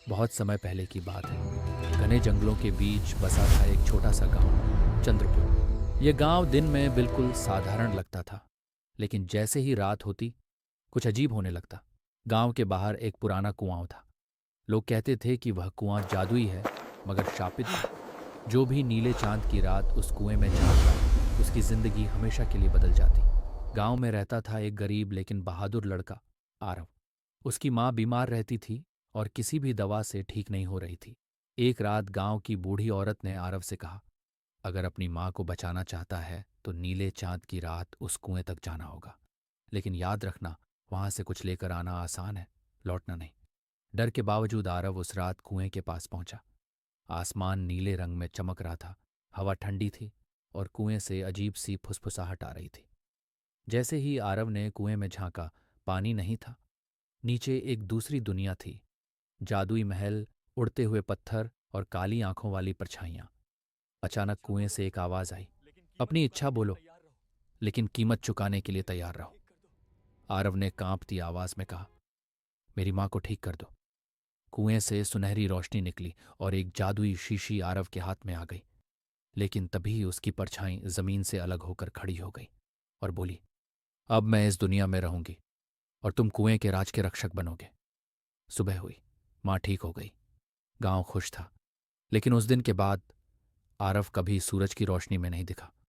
बहुत समय पहले की बात है। घने जंगलों के बीच बसा था एक छोटा सा गांव, चंद्रपुर। यह गांव दिन में बिल्कुल साधारण लगता था, लेकिन जैसे ही रात होती कुछ अजीब होने लगता। गांव के बाहर एक पुराना कुआं था। लोग कहते थे कि वह कुआं जादुई है, मगर शापित भी। जो भी नीले चांद की रात उस कुएं में झांकता, उसकी जिंदगी हमेशा के लिए बदल जाती। गांव में रहता था एक गरीब लेकिन बहादुर लड़का, आरव। उसकी माँ बीमार रहती थी और किसी भी दवा से ठीक नहीं हो रही थी। एक रात गांव की बूढ़ी औरत ने आरव से कहा, अगर अपनी माँ को बचाना चाहता है तो नीले चांद की रात उस कुएं तक जाना होगा। लेकिन याद रखना, वहां से कुछ लेकर आना आसान है, लौटना नहीं। डर के बावजूद आरव उस रात कुएं के पास पहुंचा। आसमान नीले रंग में चमक रहा था, हवा ठंडी थी और कुएं से अजीब सी फुसफुसाहट आ रही थी। जैसे ही आरव ने कुएं में झांका, पानी नहीं था। नीचे एक दूसरी दुनिया थी, जादुई महल, उड़ते हुए पत्थर और काली आंखों वाली परछाइयां। अचानक कुएं से एक आवाज आई, अपनी इच्छा बोलो, लेकिन कीमत चुकाने के लिए तैयार रहो। आरव ने कांपती आवाज में कहा, मेरी मां को ठीक कर दो। कुएं से सुनहरी रोशनी निकली और एक जादुई शीशी आरव के हाथ में आ गई। लेकिन तभी उसकी परछाई जमीन से अलग होकर खड़ी हो गई और बोली, अब मैं इस दुनिया में रहूंगी और तुम कुएं के राज के रक्षक बनोगे। सुबह हुई, मां ठीक हो गई। गांव खुश था। लेकिन उस दिन के बाद आरव कभी सूरज की रोशनी में नहीं दिखा।